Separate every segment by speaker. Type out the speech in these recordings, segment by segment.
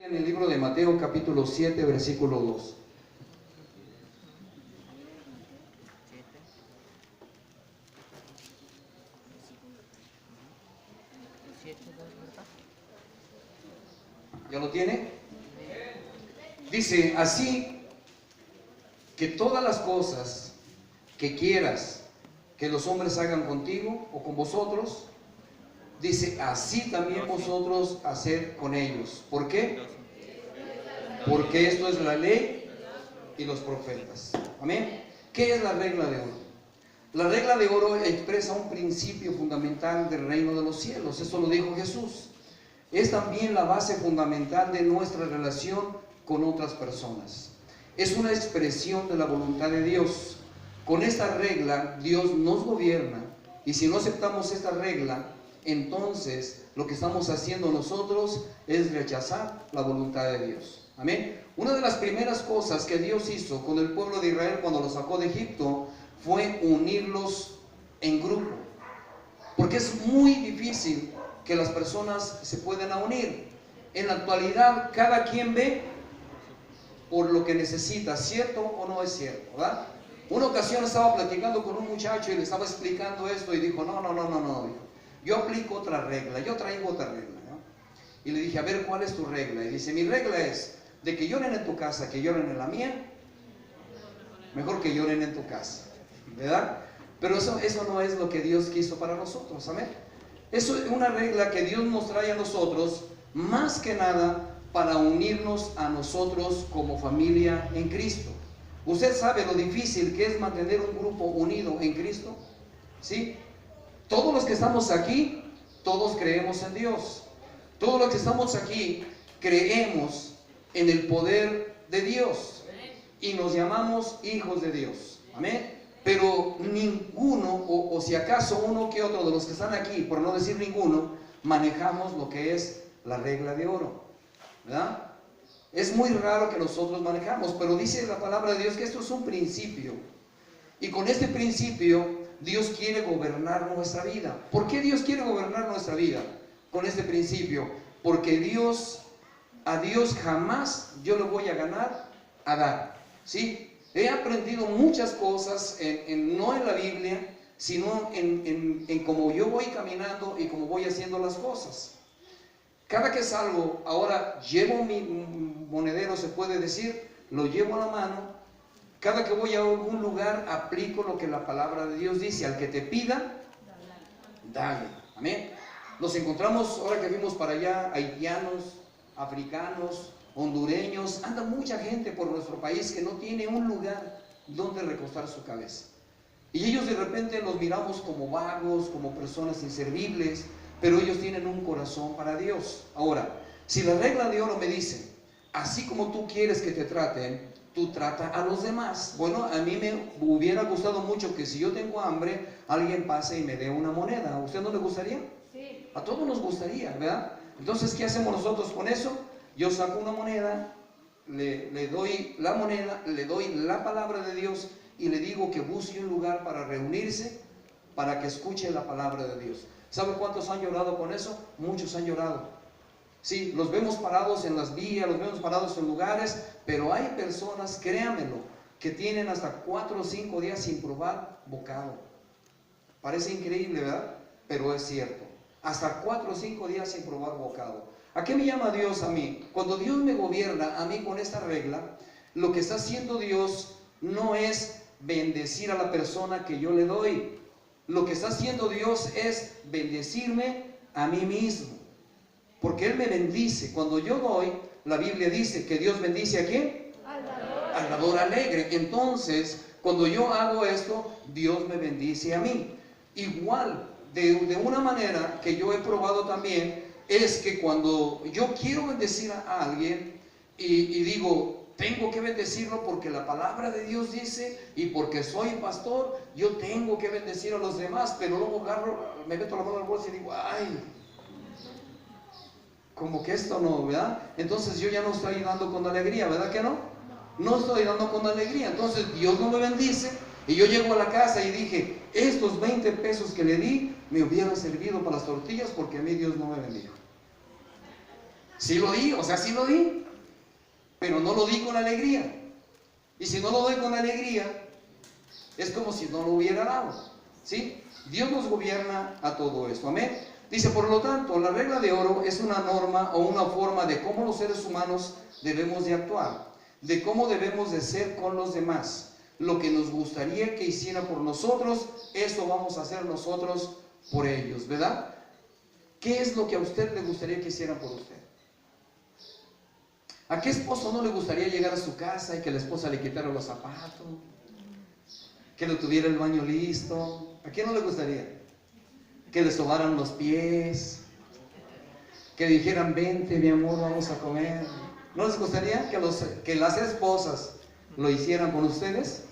Speaker 1: En el libro de Mateo capítulo 7 versículo 2. ¿Ya lo tiene? Dice, así que todas las cosas que quieras que los hombres hagan contigo o con vosotros, dice, así también vosotros haced con ellos. ¿Por qué? Porque esto es la ley y los profetas. Amén. ¿Qué es la regla de oro? La regla de oro expresa un principio fundamental del reino de los cielos. Eso lo dijo Jesús. Es también la base fundamental de nuestra relación con otras personas. Es una expresión de la voluntad de Dios. Con esta regla Dios nos gobierna, y si no aceptamos esta regla, entonces lo que estamos haciendo nosotros es rechazar la voluntad de Dios. Amén. Una de las primeras cosas que Dios hizo con el pueblo de Israel cuando lo sacó de Egipto fue unirlos en grupo, porque es muy difícil que las personas se puedan unir. En la actualidad cada quien ve por lo que necesita, ¿cierto o no es cierto? ¿Verdad? Una ocasión estaba platicando con un muchacho y le estaba explicando esto y dijo, no, dijo, yo aplico otra regla, yo traigo otra regla, ¿no? Y le dije, a ver, ¿cuál es tu regla? Y dice, mi regla es de que lloren en tu casa, que lloren en la mía, mejor que lloren en tu casa, ¿verdad? Pero eso no es lo que Dios quiso para nosotros, amén. Eso es una regla que Dios nos trae a nosotros, más que nada para unirnos a nosotros como familia en Cristo. ¿Usted sabe lo difícil que es mantener un grupo unido en Cristo? ¿Sí? Todos los que estamos aquí, todos creemos en Dios. Todos los que estamos aquí creemos en el poder de Dios y nos llamamos hijos de Dios. Amén. Pero ninguno, o si acaso uno que otro de los que están aquí, por no decir ninguno, manejamos lo que es la regla de oro, ¿verdad? Es muy raro que nosotros manejamos, pero dice la palabra de Dios que esto es un principio. Y con este principio Dios quiere gobernar nuestra vida. ¿Por qué Dios quiere gobernar nuestra vida? Con este principio. Porque a Dios jamás yo le voy a ganar a dar. ¿Sí? He aprendido muchas cosas, no en la Biblia, sino en cómo yo voy caminando y cómo voy haciendo las cosas. Cada que salgo, ahora llevo mi monedero, se puede decir, lo llevo a la mano. Cada que voy a algún lugar, aplico lo que la palabra de Dios dice. Al que te pida, dale. Amén. Nos encontramos, ahora que vimos para allá, haitianos, africanos, hondureños. Anda mucha gente por nuestro país que no tiene un lugar donde recostar su cabeza. Y ellos de repente los miramos como vagos, como personas inservibles, pero ellos tienen un corazón para Dios. Ahora, si la regla de oro me dice, así como tú quieres que te traten, tú trata a los demás. Bueno, a mí me hubiera gustado mucho que si yo tengo hambre, alguien pase y me dé una moneda. ¿A usted no le gustaría? Sí. A todos nos gustaría, ¿verdad? Entonces, ¿qué hacemos nosotros con eso? Yo saco una moneda, le doy la moneda, le doy la palabra de Dios y le digo que busque un lugar para reunirse, para que escuche la palabra de Dios. ¿Sabe cuántos han llorado con eso? Muchos han llorado. Sí, los vemos parados en las vías, los vemos parados en lugares, pero hay personas, créanmelo, que tienen hasta 4 o 5 días sin probar bocado. Parece increíble, ¿verdad? Pero es cierto. Hasta 4 o 5 días sin probar bocado. ¿A qué me llama Dios a mí? Cuando Dios me gobierna a mí con esta regla, lo que está haciendo Dios no es bendecir a la persona que yo le doy. Lo que está haciendo Dios es bendecirme a mí mismo. Porque Él me bendice. Cuando yo doy, la Biblia dice que Dios bendice ¿a quién? Al dador alegre. Entonces, cuando yo hago esto, Dios me bendice a mí. Igual, de una manera que yo he probado también, es que cuando yo quiero bendecir a alguien y digo, tengo que bendecirlo porque la palabra de Dios dice, y porque soy pastor, yo tengo que bendecir a los demás, pero luego me meto la mano en la bolsa y digo, ay, como que esto no, ¿verdad? Entonces yo ya no estoy dando con alegría, ¿verdad que no? No estoy dando con alegría. Entonces Dios no me bendice y yo llego a la casa y dije, estos 20 pesos que le di me hubieran servido para las tortillas porque a mí Dios no me bendijo. Sí lo di, o sea, sí lo di, pero no lo di con alegría. Y si no lo doy con alegría, es como si no lo hubiera dado, ¿sí? Dios nos gobierna a todo esto, amén. Dice, por lo tanto, la regla de oro es una norma o una forma de cómo los seres humanos debemos de actuar, de cómo debemos de ser con los demás. Lo que nos gustaría que hiciera por nosotros, eso vamos a hacer nosotros por ellos, ¿verdad? ¿Qué es lo que a usted le gustaría que hicieran por usted? ¿A qué esposo no le gustaría llegar a su casa y que la esposa le quitara los zapatos? Que le tuviera el baño listo. ¿A quién no le gustaría? Que le sobaran los pies. Que dijeran, vente mi amor, vamos a comer. ¿No les gustaría que las esposas lo hicieran con ustedes?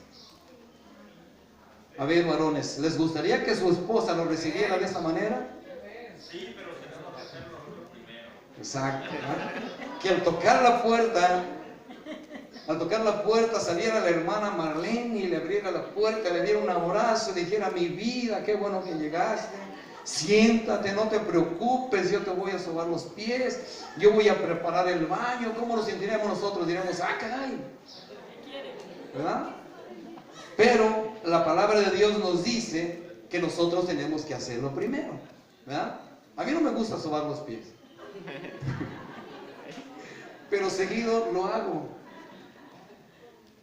Speaker 1: A ver, varones, ¿les gustaría que su esposa lo recibiera de esta manera?
Speaker 2: Sí, pero tenemos que hacerlo nosotros primero.
Speaker 1: Exacto, ¿no? Que al tocar la puerta saliera la hermana Marlene y le abriera la puerta, le diera un abrazo, le dijera, mi vida, qué bueno que llegaste, siéntate, no te preocupes, yo te voy a sobar los pies, yo voy a preparar el baño. ¿Cómo nos sentiríamos nosotros? Diríamos, ah, caray, ¿verdad? Pero la palabra de Dios nos dice que nosotros tenemos que hacerlo primero, ¿verdad? A mí no me gusta sobar los pies, pero seguido lo hago,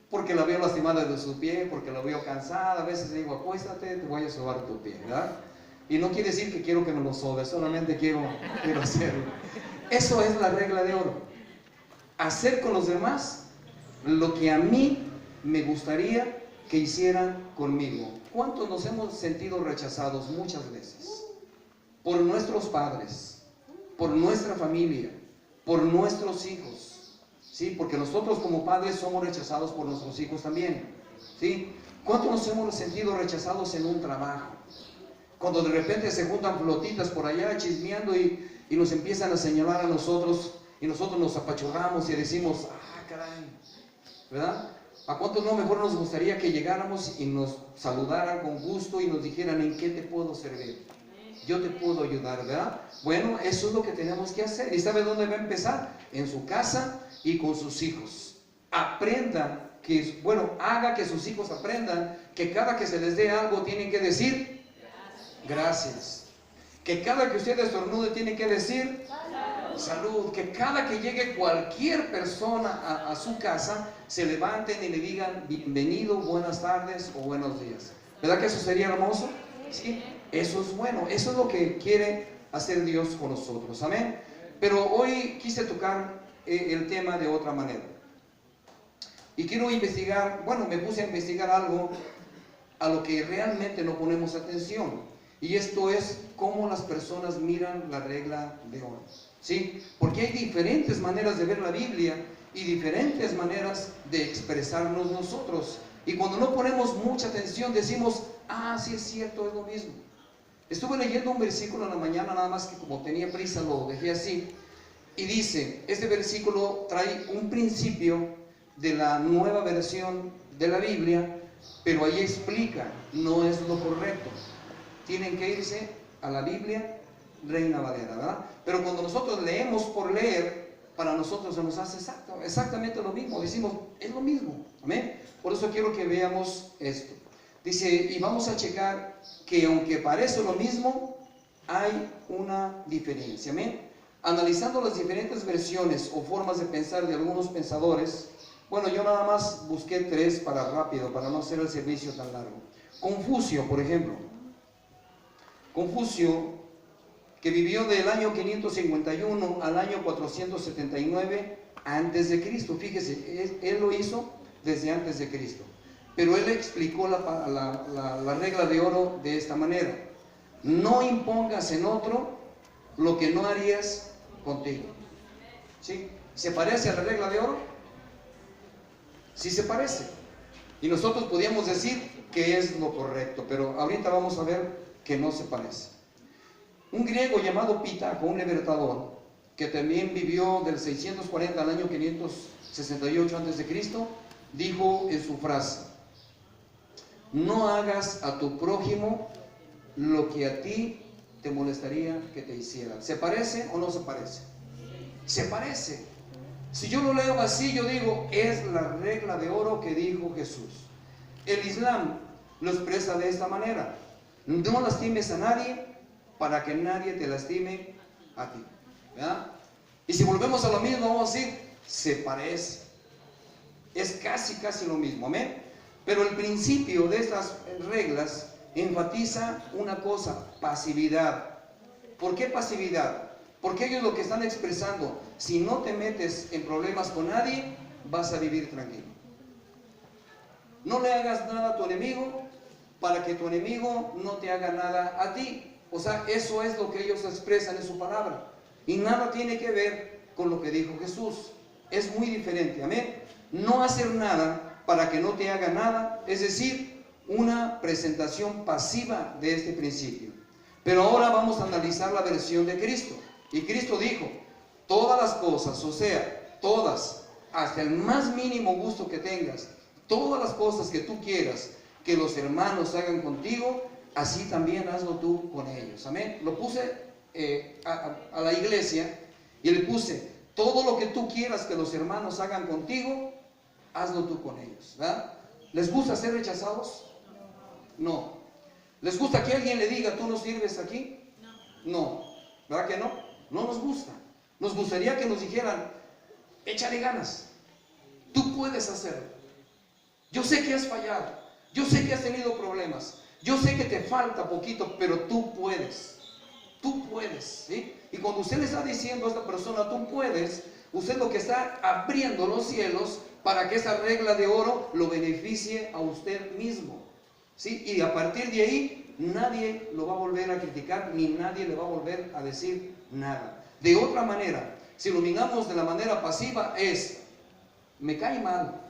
Speaker 1: porque la veo lastimada de su pie, porque la veo cansada. A veces le digo, acuéstate, te voy a sobar tu pie, ¿verdad? Y no quiere decir que quiero que me lo sobe, solamente quiero hacerlo. Eso es la regla de oro. Hacer con los demás lo que a mí me gustaría que hicieran conmigo. ¿Cuántos nos hemos sentido rechazados muchas veces? Por nuestros padres, por nuestra familia, por nuestros hijos, ¿sí? Porque nosotros como padres somos rechazados por nuestros hijos también, ¿sí? ¿Cuántos nos hemos sentido rechazados en un trabajo? Cuando de repente se juntan flotitas por allá chismeando y nos empiezan a señalar a nosotros y nosotros nos apachurramos y decimos, ah, caray, ¿verdad? ¿A cuántos no mejor nos gustaría que llegáramos y nos saludaran con gusto y nos dijeran, ¿en qué te puedo servir? Yo te puedo ayudar, ¿verdad? Bueno, eso es lo que tenemos que hacer. ¿Y sabe dónde va a empezar? En su casa y con sus hijos. Aprendan que, bueno, haga que sus hijos aprendan que cada que se les dé algo tienen que decir gracias. Que cada que usted estornude tiene que decir salud. Que cada que llegue cualquier persona a su casa se levanten y le digan bienvenido, buenas tardes o buenos días. ¿Verdad que eso sería hermoso? Sí, eso es bueno, eso es lo que quiere hacer Dios con nosotros, amén. Pero hoy quise tocar el tema de otra manera y quiero investigar, bueno, me puse a investigar algo a lo que realmente no ponemos atención, y esto es cómo las personas miran la regla de oro, ¿sí? Porque hay diferentes maneras de ver la Biblia y diferentes maneras de expresarnos nosotros, y cuando no ponemos mucha atención decimos, ah, sí es cierto, es lo mismo. Estuve leyendo un versículo en la mañana, nada más que como tenía prisa lo dejé así, y dice, este versículo trae un principio de la nueva versión de la Biblia, pero ahí explica, no es lo correcto. Tienen que irse a la Biblia Reina Valera, ¿verdad? Pero cuando nosotros leemos por leer, para nosotros se nos hace exactamente lo mismo, decimos, es lo mismo, amén. Por eso quiero que veamos esto. Dice, y vamos a checar que aunque parece lo mismo, hay una diferencia, amén. Analizando las diferentes versiones o formas de pensar de algunos pensadores, bueno, yo nada más busqué 3 para rápido, para no hacer el servicio tan largo. Confucio, por ejemplo. Confucio, que vivió del año 551 al año 479 antes de Cristo. Fíjese, él lo hizo desde antes de Cristo. Pero él explicó la regla de oro de esta manera: no impongas en otro lo que no harías contigo. ¿Sí? ¿Se parece a la regla de oro? Sí se parece. Y nosotros podíamos decir que es lo correcto, pero ahorita vamos a ver que no se parece. Un griego llamado Pitágoras, un libertador, que también vivió del 640 al año 568 a.C., dijo en su frase: no hagas a tu prójimo lo que a ti te molestaría que te hicieran. ¿Se parece o no se parece? Se parece. Si yo lo leo así, yo digo, es la regla de oro que dijo Jesús. El Islam lo expresa de esta manera: no lastimes a nadie para que nadie te lastime a ti, ¿verdad? Y si volvemos a lo mismo, vamos a decir, se parece. Es casi lo mismo, amén. Pero el principio de estas reglas enfatiza una cosa: pasividad. ¿Por qué pasividad? Porque ellos lo que están expresando, si no te metes en problemas con nadie, vas a vivir tranquilo. No le hagas nada a tu enemigo para que tu enemigo no te haga nada a ti. O sea, eso es lo que ellos expresan en su palabra. Y nada tiene que ver con lo que dijo Jesús. Es muy diferente, amén. No hacer nada para que no te haga nada, es decir, una presentación pasiva de este principio. Pero ahora vamos a analizar la versión de Cristo. Y Cristo dijo, todas las cosas, o sea, todas, hasta el más mínimo gusto que tengas, todas las cosas que tú quieras que los hermanos hagan contigo, así también hazlo tú con ellos, amén. Lo puse a la iglesia y le puse, todo lo que tú quieras que los hermanos hagan contigo, hazlo tú con ellos, ¿verdad? ¿Les gusta ser rechazados? No. ¿Les gusta que alguien le diga, tú no sirves aquí? No. ¿Verdad que no? No nos gusta. Nos gustaría que nos dijeran, échale ganas, tú puedes hacerlo. Yo sé que has fallado, yo sé que has tenido problemas, yo sé que te falta poquito, pero tú puedes, ¿sí? Y cuando usted le está diciendo a esta persona, tú puedes, usted lo que está abriendo los cielos para que esa regla de oro lo beneficie a usted mismo, ¿sí? Y a partir de ahí, nadie lo va a volver a criticar, ni nadie le va a volver a decir nada. De otra manera, si lo miramos de la manera pasiva, es, me cae mal,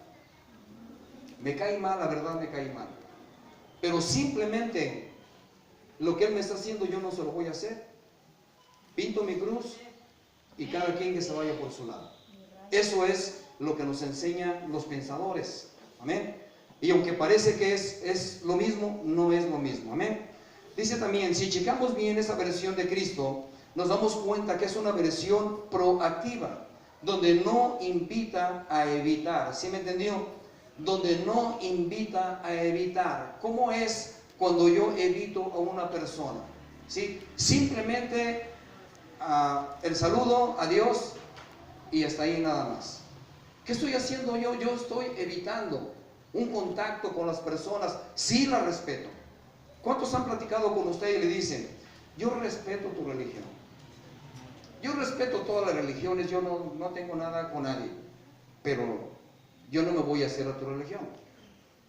Speaker 1: la verdad me cae mal, pero simplemente lo que él me está haciendo yo no se lo voy a hacer. Pinto mi cruz y cada quien que se vaya por su lado. Eso es lo que nos enseñan los pensadores, amén. Y aunque parece que es lo mismo, no es lo mismo, amén. Dice también, si checamos bien esa versión de Cristo, nos damos cuenta que es una versión proactiva, donde no invita a evitar, ¿sí me entendió? Donde no invita a evitar. ¿Cómo es cuando yo evito a una persona? ¿Sí? Simplemente el saludo, adiós, y hasta ahí nada más. ¿Qué estoy haciendo yo? Yo estoy evitando un contacto con las personas. Sí las respeto. ¿Cuántos han platicado con usted y le dicen, yo respeto tu religión, yo respeto todas las religiones, yo no tengo nada con nadie, pero yo no me voy a hacer a tu religión?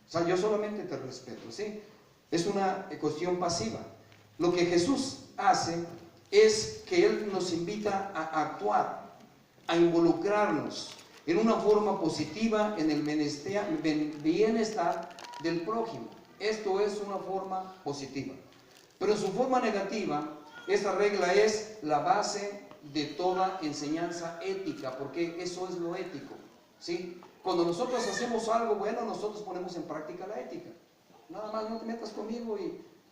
Speaker 1: O sea, yo solamente te respeto, ¿sí? Es una cuestión pasiva. Lo que Jesús hace es que Él nos invita a actuar, a involucrarnos en una forma positiva en el bienestar del prójimo. Esto es una forma positiva. Pero en su forma negativa, esta regla es la base de toda enseñanza ética, porque eso es lo ético, ¿sí? Cuando nosotros hacemos algo bueno, nosotros ponemos en práctica la ética. Nada más no te metas conmigo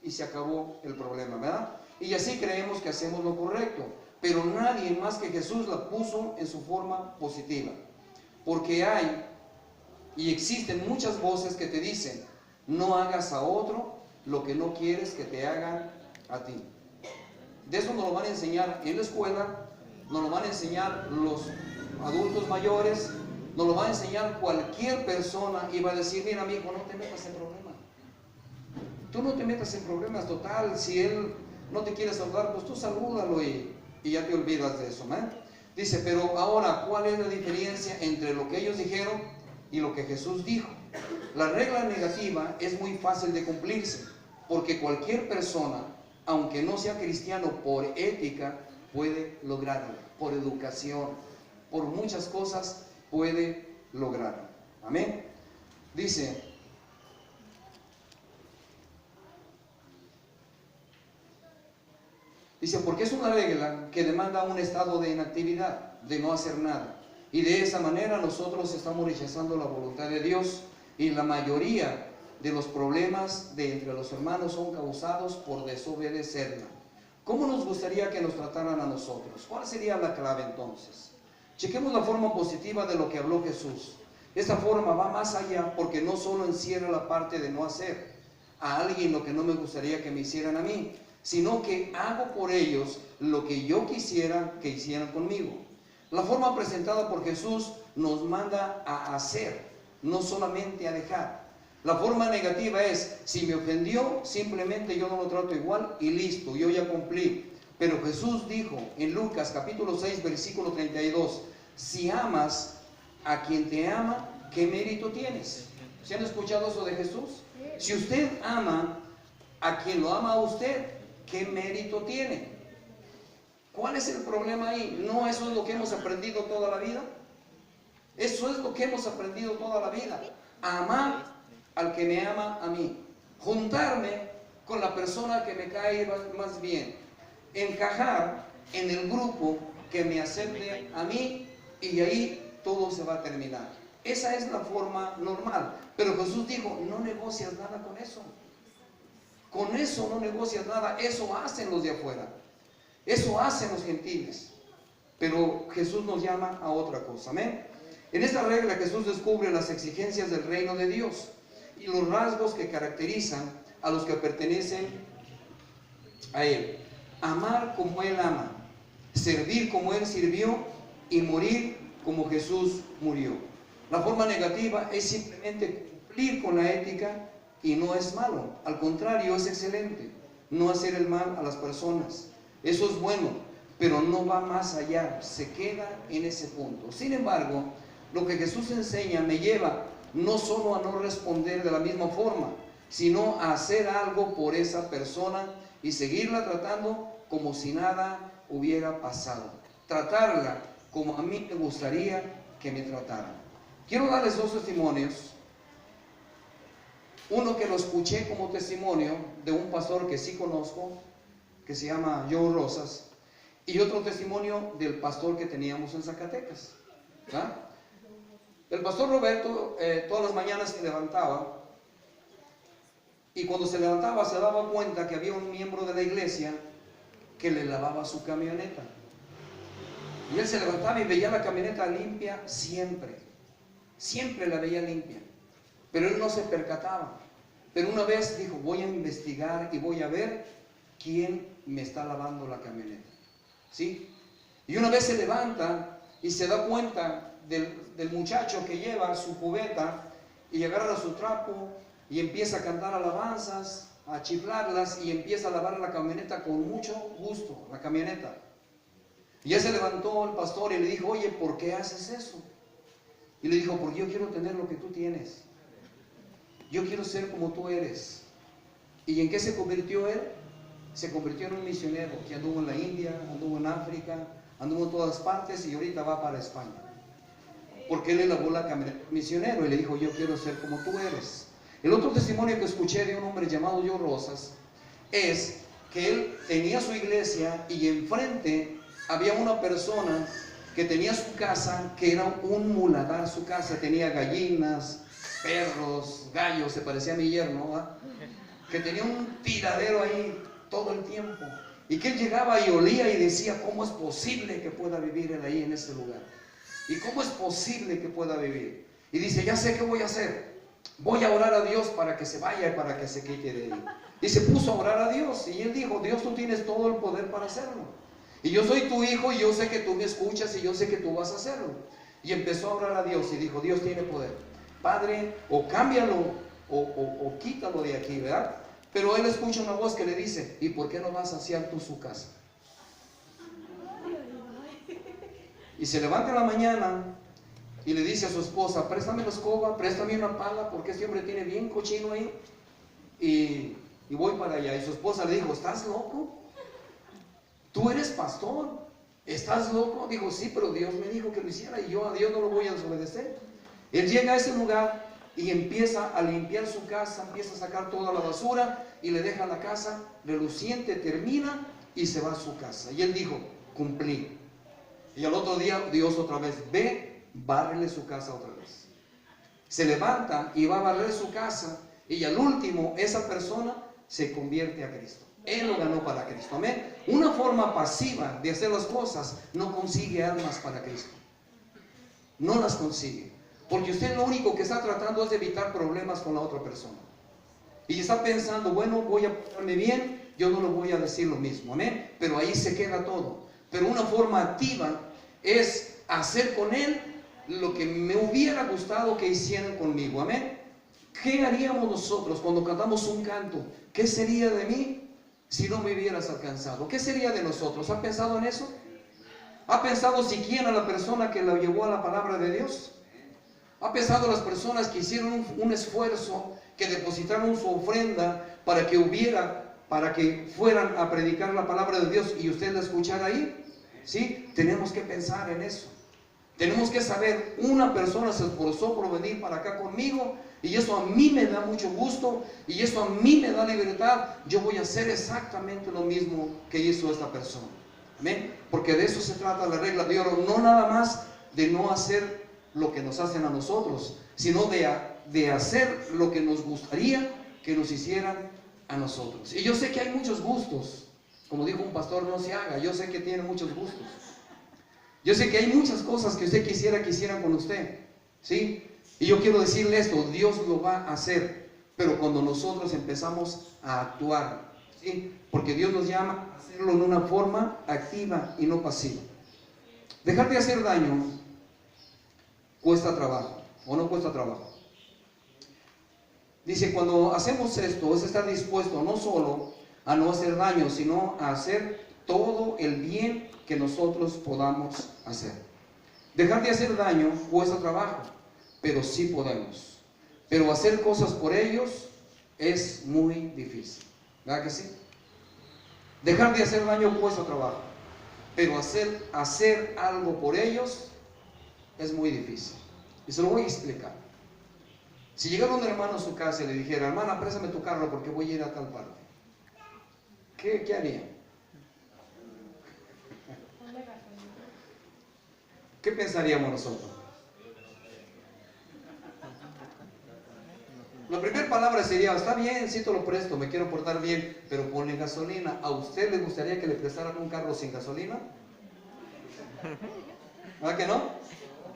Speaker 1: y se acabó el problema, ¿verdad? Y así creemos que hacemos lo correcto, pero nadie más que Jesús la puso en su forma positiva. Porque hay y existen muchas voces que te dicen, no hagas a otro lo que no quieres que te hagan a ti. De eso nos lo van a enseñar en la escuela, nos lo van a enseñar los adultos mayores, nos lo va a enseñar cualquier persona y va a decir, mira amigo, no te metas en problemas. Tú no te metas en problemas, total, si él no te quiere saludar, pues tú salúdalo y ya te olvidas de eso, ¿eh? Dice, pero ahora, ¿cuál es la diferencia entre lo que ellos dijeron y lo que Jesús dijo? La regla negativa es muy fácil de cumplirse, porque cualquier persona, aunque no sea cristiano, por ética, puede lograrlo, por educación, por muchas cosas puede lograrlo. Amén. Dice, porque es una regla que demanda un estado de inactividad, de no hacer nada. Y de esa manera nosotros estamos rechazando la voluntad de Dios, y la mayoría de los problemas de entre los hermanos son causados por desobedecerla. ¿Cómo nos gustaría que nos trataran a nosotros? ¿Cuál sería la clave entonces? Chequemos la forma positiva de lo que habló Jesús. Esta forma va más allá porque no solo encierra la parte de no hacer a alguien lo que no me gustaría que me hicieran a mí, sino que hago por ellos lo que yo quisiera que hicieran conmigo. La forma presentada por Jesús nos manda a hacer, no solamente a dejar. La forma negativa es, si me ofendió, simplemente yo no lo trato igual y listo, yo ya cumplí. Pero Jesús dijo en Lucas capítulo 6, versículo 32, si amas a quien te ama, ¿qué mérito tienes? ¿Se han escuchado eso de Jesús? Si usted ama a quien lo ama a usted, ¿qué mérito tiene? ¿Cuál es el problema ahí? ¿No eso es lo que hemos aprendido toda la vida? Eso es lo que hemos aprendido toda la vida. Amar al que me ama a mí. Juntarme con la persona que me cae más bien. Encajar en el grupo que me acepte a mí y ahí todo se va a terminar. Esa es la forma normal. Pero Jesús dijo, no negocias nada con eso. Con eso no negocias nada. Eso hacen los de afuera. Eso hacen los gentiles. Pero Jesús nos llama a otra cosa. Amén. En esta regla Jesús descubre las exigencias del reino de Dios y los rasgos que caracterizan a los que pertenecen a Él. Amar como Él ama, servir como Él sirvió y morir como Jesús murió. La forma negativa es simplemente cumplir con la ética y no es malo. Al contrario, es excelente. No hacer el mal a las personas. Eso es bueno, pero no va más allá. Se queda en ese punto. Sin embargo, lo que Jesús enseña me lleva no solo a no responder de la misma forma, sino a hacer algo por esa persona y seguirla tratando como si nada hubiera pasado. Tratarla como a mí me gustaría que me trataran. Quiero darles dos testimonios. Uno que lo escuché como testimonio de un pastor que sí conozco, que se llama Joe Rosas, y otro testimonio del pastor que teníamos en Zacatecas. ¿Ah? El pastor Roberto todas las mañanas se levantaba y cuando se levantaba se daba cuenta que había un miembro de la iglesia que le lavaba su camioneta. Y él se levantaba y veía la camioneta limpia siempre. Siempre la veía limpia. Pero él no se percataba. Pero una vez dijo, voy a investigar y voy a ver quién me está lavando la camioneta. ¿Sí? Y una vez se levanta y se da cuenta del muchacho que lleva su cubeta y agarra su trapo y empieza a cantar alabanzas, a chiflarlas y empieza a lavar la camioneta con mucho gusto, la camioneta. Y ya se levantó el pastor y le dijo, oye, ¿por qué haces eso? Y le dijo, porque yo quiero tener lo que tú tienes. Yo quiero ser como tú eres. ¿Y en qué se convirtió él? Se convirtió en un misionero que anduvo en la India, anduvo en África, anduvo en todas partes y ahorita va para España. Porque él le lavó la camioneta misionero y le dijo, yo quiero ser como tú eres. El otro testimonio que escuché de un hombre llamado Joe Rosas es que él tenía su iglesia y enfrente había una persona que tenía su casa, que era un muladar. Su casa tenía gallinas, perros, gallos, se parecía a mi yerno, ¿verdad? Que tenía un tiradero ahí todo el tiempo. Y que él llegaba y olía y decía, ¿cómo es posible que pueda vivir él ahí en ese lugar? ¿Y cómo es posible que pueda vivir? Y dice, ya sé qué voy a hacer. Voy a orar a Dios para que se vaya y para que se quite de ahí. Y se puso a orar a Dios. Y él dijo, Dios, tú tienes todo el poder para hacerlo. Y yo soy tu hijo y yo sé que tú me escuchas y yo sé que tú vas a hacerlo. Y empezó a orar a Dios y dijo, Dios tiene poder. Padre, o cámbialo o quítalo de aquí, ¿verdad? Pero él escucha una voz que le dice, ¿y por qué no vas a hacer tú su casa? Y se levanta en la mañana y le dice a su esposa, préstame la escoba, préstame una pala, porque este hombre tiene bien cochino ahí. Y voy para allá. Y su esposa le dijo, ¿estás loco? Tú eres pastor, ¿estás loco? Dijo, sí, pero Dios me dijo que lo hiciera y yo a Dios no lo voy a desobedecer. Él llega a ese lugar y empieza a limpiar su casa, empieza a sacar toda la basura y le deja la casa reluciente, termina y se va a su casa. Y él dijo, cumplí. Y al otro día Dios otra vez, ve, bárrele su casa otra vez. Se levanta y va a barrer su casa y al último esa persona se convierte a Cristo. Él lo ganó para Cristo, amén. Una forma pasiva de hacer las cosas no consigue almas para Cristo. no las consigue. Porque usted lo único que está tratando es de evitar problemas con la otra persona. Y está pensando, bueno, voy a portarme bien, yo no le voy a decir lo mismo, amén. Pero ahí se queda todo. Pero una forma activa es hacer con él lo que me hubiera gustado que hicieran conmigo, amén. ¿Qué haríamos nosotros cuando cantamos un canto? ¿Qué sería de mí si no me hubieras alcanzado? ¿Qué sería de nosotros? ¿Ha pensado en eso? ¿Ha pensado siquiera la persona que la llevó a la palabra de Dios? ¿Ha pensado las personas que hicieron un esfuerzo, que depositaron su ofrenda para que fueran a predicar la palabra de Dios y usted la escuchara ahí? ¿Sí? Tenemos que pensar en eso. Tenemos que saber, una persona se esforzó por venir para acá conmigo y eso a mí me da mucho gusto y eso a mí me da libertad. Yo voy a hacer exactamente lo mismo que hizo esta persona. ¿Amén? Porque de eso se trata la regla de oro, no nada más de no hacer lo que nos hacen a nosotros, sino de hacer lo que nos gustaría que nos hicieran a nosotros. Y yo sé que hay muchos gustos, como dijo un pastor, no se haga. Yo sé que tiene muchos gustos. Yo sé que hay muchas cosas que usted quisiera que hicieran con usted, ¿sí? Y yo quiero decirle esto, Dios lo va a hacer, pero cuando nosotros empezamos a actuar, ¿sí? Porque Dios nos llama a hacerlo en una forma activa y no pasiva. Dejar de hacer daño cuesta trabajo, ¿o no cuesta trabajo? Dice, cuando hacemos esto, es estar dispuesto no solo a no hacer daño, sino a hacer todo el bien que nosotros podamos hacer. Dejar de hacer daño cuesta trabajo, pero sí podemos. Pero hacer cosas por ellos es muy difícil, ¿verdad que sí? Dejar de hacer daño cuesta trabajo, pero hacer algo por ellos es muy difícil. Y se lo voy a explicar. Si llegara un hermano a su casa y le dijera, hermana, préstame tu carro porque voy a ir a tal parte, ¿qué haría? ¿Qué pensaríamos nosotros? La primera palabra sería, está bien, sí te lo presto, me quiero portar bien, pero ponle gasolina. ¿A usted le gustaría que le prestaran un carro sin gasolina? ¿Verdad que no?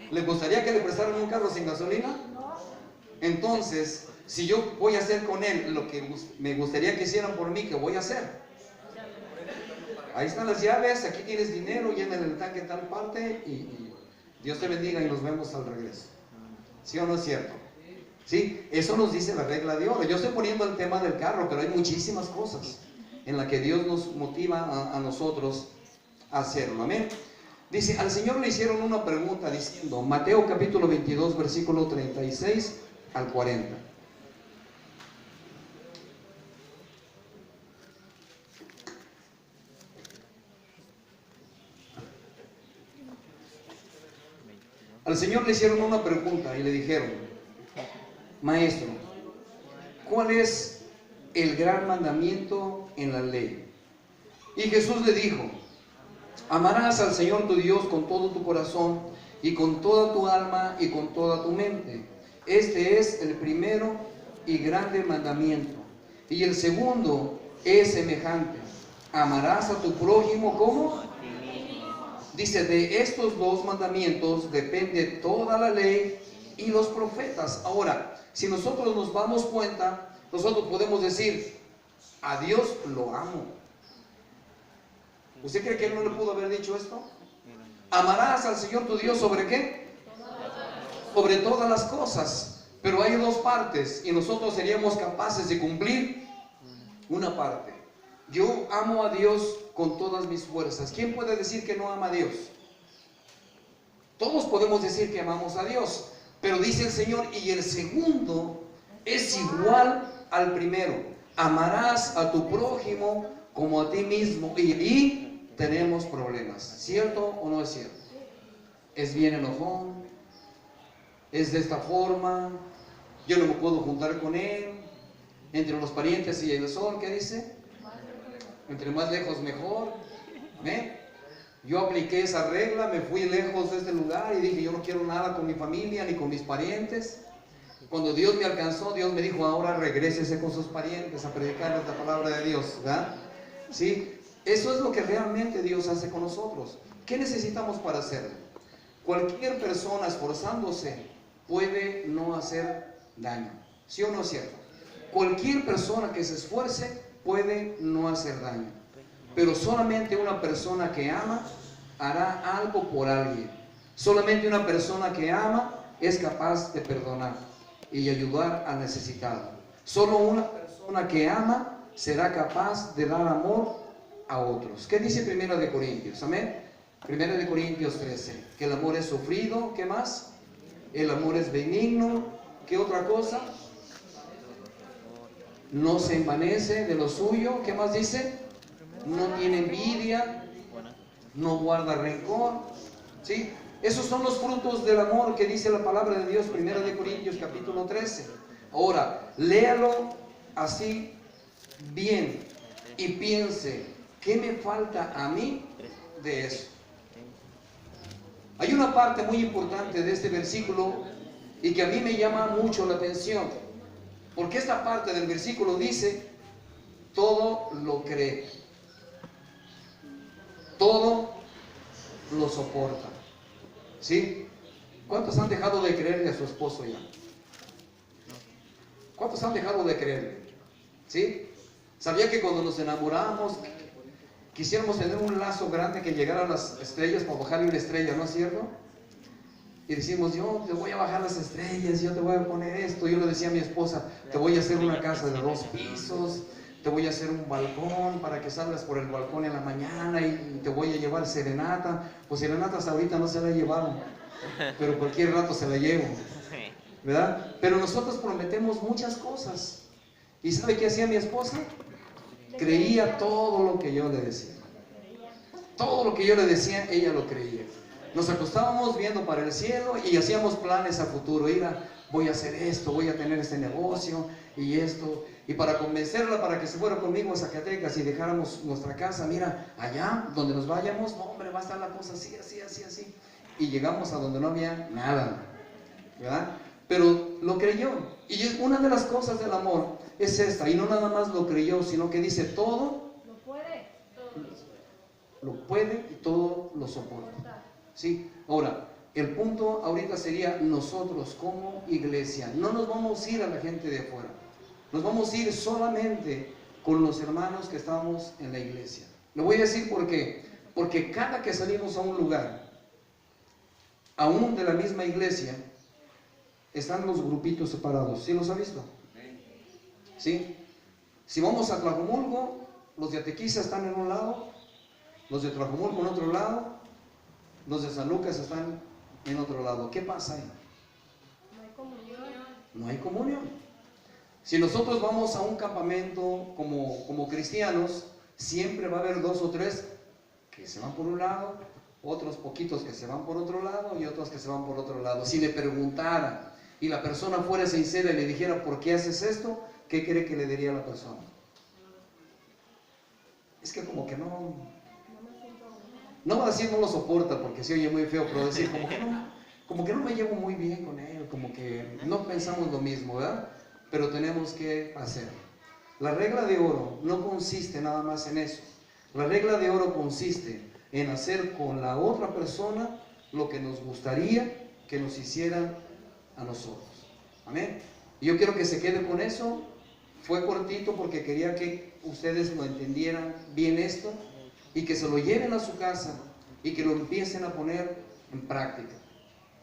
Speaker 1: ¿Le gustaría que le prestaran un carro sin gasolina? Entonces, si yo voy a hacer con él lo que me gustaría que hicieran por mí, ¿qué voy a hacer? Ahí están las llaves, aquí tienes dinero, llena el tanque en tal parte y Dios te bendiga y nos vemos al regreso. ¿Sí o no es cierto? ¿Sí? Eso nos dice la regla de oro. Yo estoy poniendo el tema del carro, pero hay muchísimas cosas en las que Dios nos motiva a nosotros a hacerlo. Amén. Dice, al Señor le hicieron una pregunta diciendo, Mateo capítulo 22, versículo 36 al 40. Al Señor le hicieron una pregunta y le dijeron, Maestro, ¿cuál es el gran mandamiento en la ley? Y Jesús le dijo, amarás al Señor tu Dios con todo tu corazón y con toda tu alma y con toda tu mente. Este es el primero y grande mandamiento. Y el segundo es semejante, amarás a tu prójimo como... Dice, de estos dos mandamientos depende toda la ley y los profetas. Ahora, si nosotros nos damos cuenta, nosotros podemos decir, a Dios lo amo. ¿Usted cree que Él no le pudo haber dicho esto? Amarás al Señor tu Dios ¿sobre qué? Sobre todas las cosas. Pero hay dos partes y nosotros seríamos capaces de cumplir una parte. Yo amo a Dios con todas mis fuerzas. ¿Quién puede decir que no ama a Dios? Todos podemos decir que amamos a Dios, pero dice el Señor, y el segundo es igual al primero. Amarás a tu prójimo como a ti mismo. Y ahí tenemos problemas. ¿Cierto o no es cierto? Es bien enojón, es de esta forma, yo no me puedo juntar con él, entre los parientes y el sol, ¿qué dice? Entre más lejos mejor. ¿Ve? Yo apliqué esa regla, me fui lejos de este lugar y dije, yo no quiero nada con mi familia ni con mis parientes. Cuando Dios me alcanzó, Dios me dijo, ahora regrésese con sus parientes a predicarles la palabra de Dios, ¿verdad? ¿Sí? Eso es lo que realmente Dios hace con nosotros. ¿Qué necesitamos para hacerlo? cualquier persona esforzándose puede no hacer daño. ¿Sí o no es cierto? Cualquier persona que se esfuerce puede no hacer daño. Pero solamente una persona que ama hará algo por alguien. Solamente una persona que ama es capaz de perdonar y ayudar al necesitado. Solo una persona que ama será capaz de dar amor a otros. ¿Qué dice Primera de Corintios? Amén. Primera de Corintios 13. Que el amor es sufrido. ¿Qué más? El amor es benigno. ¿Qué otra cosa? No se envanece de lo suyo. ¿Qué más dice? No tiene envidia. No guarda rencor. ¿Sí? Esos son los frutos del amor que dice la palabra de Dios, Primera de Corintios capítulo 13. Ahora, léalo así bien y piense, ¿qué me falta a mí de eso? Hay una parte muy importante de este versículo y que a mí me llama mucho la atención, porque esta parte del versículo dice, todo lo cree, todo lo soporta. ¿Sí? ¿Cuántos han dejado de creerle a su esposo ya? ¿Cuántos han dejado de creerle? ¿Sí? ¿Sabía que cuando nos enamoramos quisiéramos tener un lazo grande que llegara a las estrellas para bajarle una estrella, ¿no es cierto? Y decimos, yo te voy a bajar las estrellas, yo te voy a poner esto. Yo le decía a mi esposa, te voy a hacer una casa de 2 pisos, te voy a hacer un balcón para que salgas por el balcón en la mañana y te voy a llevar serenata. Pues serenata hasta ahorita no se la llevaron, pero cualquier rato se la llevo, ¿verdad? Pero nosotros prometemos muchas cosas. ¿Y sabe qué hacía mi esposa? Creía todo lo que yo le decía. Todo lo que yo le decía, ella lo creía. Nos acostábamos viendo para el cielo y hacíamos planes a futuro. Mira, voy a hacer esto, voy a tener este negocio y esto. Y para convencerla para que se fuera conmigo a Zacatecas y dejáramos nuestra casa, mira, allá donde nos vayamos, no hombre, va a estar la cosa así, así, así, así. Y llegamos a donde no había nada, ¿verdad? Pero lo creyó. Y es una de las cosas del amor es esta. Y no nada más lo creyó, sino que dice todo lo puede y todo lo soporta. ¿Sí? Ahora, el punto ahorita sería nosotros como iglesia. No nos vamos a ir a la gente de afuera. Nos vamos a ir solamente con los hermanos que estamos en la iglesia. Le voy a decir por qué. Porque cada que salimos a un lugar, aún de la misma iglesia, están los grupitos separados. ¿Sí los ha visto? ¿Sí? Si vamos a Tlajomulco, los de Atequiza están en un lado, los de Tlajomulco en otro lado, los de San Lucas están en otro lado. ¿Qué pasa ahí?
Speaker 3: No hay comunión.
Speaker 1: No hay comunión. Si nosotros vamos a un campamento como cristianos, siempre va a haber 2 o 3 que se van por un lado, otros poquitos que se van por otro lado y otros que se van por otro lado. Si le preguntara y la persona fuera sincera y le dijera, ¿por qué haces esto? ¿Qué cree que le diría a la persona? Es que como que no va a decir no lo soporta porque se oye muy feo, pero decir como que no me llevo muy bien con él, como que no pensamos lo mismo, ¿verdad? Pero tenemos que hacer. La regla de oro no consiste nada más en eso. La regla de oro consiste en hacer con la otra persona lo que nos gustaría que nos hicieran a nosotros. Amén. Y yo quiero que se quede con eso. Fue cortito porque quería que ustedes lo entendieran bien esto y que se lo lleven a su casa y que lo empiecen a poner en práctica.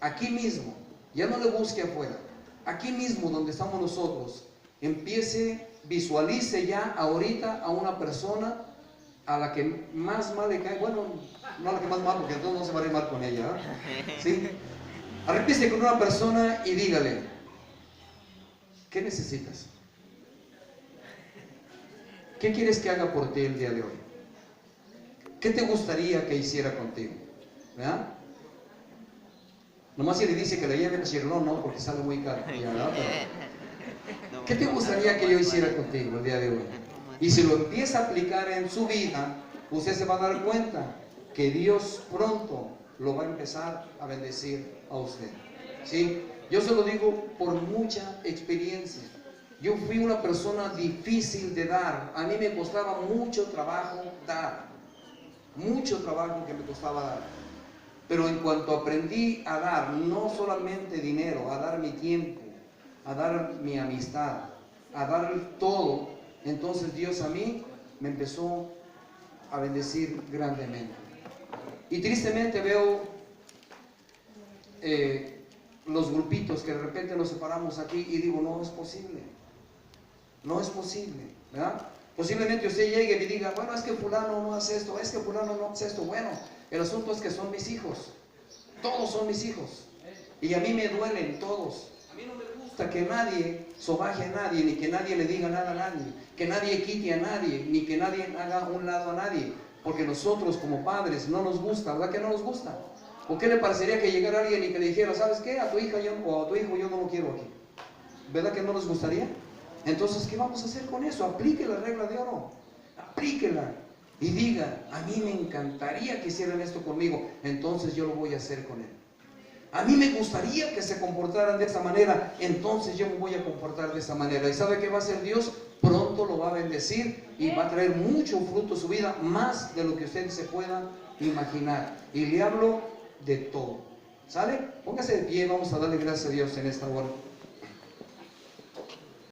Speaker 1: Aquí mismo, ya no le busque afuera. Aquí mismo donde estamos nosotros, empiece, visualice ya ahorita a una persona a la que más mal le cae. Bueno, no a la que más mal, porque entonces no se va a arrimar con ella, ¿eh? ¿Sí? Arrípese con una persona y dígale, ¿qué necesitas? ¿Qué quieres que haga por ti el día de hoy? ¿Qué te gustaría que hiciera contigo? ¿Verdad? Nomás si le dice que le lleve el chirlón, no, porque sale muy caro. ¿Verdad? Pero, ¿qué te gustaría que yo hiciera contigo el día de hoy? Y si lo empieza a aplicar en su vida, usted se va a dar cuenta que Dios pronto lo va a empezar a bendecir a usted. ¿Sí? Yo se lo digo por mucha experiencia. Yo fui una persona difícil de dar. A mí me costaba mucho trabajo dar. Mucho trabajo que me costaba dar. Pero en cuanto aprendí a dar, no solamente dinero, a dar mi tiempo, a dar mi amistad, a dar todo, entonces Dios a mí me empezó a bendecir grandemente. Y tristemente veo los grupitos que de repente nos separamos aquí y digo, no es posible, no es posible, ¿verdad? Posiblemente usted llegue y me diga, bueno, es que fulano no hace esto, es que fulano no hace esto. Bueno, el asunto es que son mis hijos, todos son mis hijos, y a mí me duelen todos. A mí no me gusta que nadie sobaje a nadie, ni que nadie le diga nada a nadie, que nadie quite a nadie, ni que nadie haga un lado a nadie, porque nosotros como padres no nos gusta, ¿verdad que no nos gusta? ¿O qué le parecería que llegara alguien y que le dijera, ¿sabes qué? A tu hija o a tu hijo yo no lo quiero aquí. ¿Verdad que no les gustaría? Entonces, ¿qué vamos a hacer con eso? Aplique la regla de oro, aplíquela y diga, a mí me encantaría que hicieran esto conmigo, entonces yo lo voy a hacer con él. A mí me gustaría que se comportaran de esa manera, entonces yo me voy a comportar de esa manera. ¿Y sabe qué va a hacer Dios? Pronto lo va a bendecir y va a traer mucho fruto a su vida, más de lo que usted se pueda imaginar. Y le hablo de todo. ¿Sale? Póngase de pie, vamos a darle gracias a Dios en esta hora.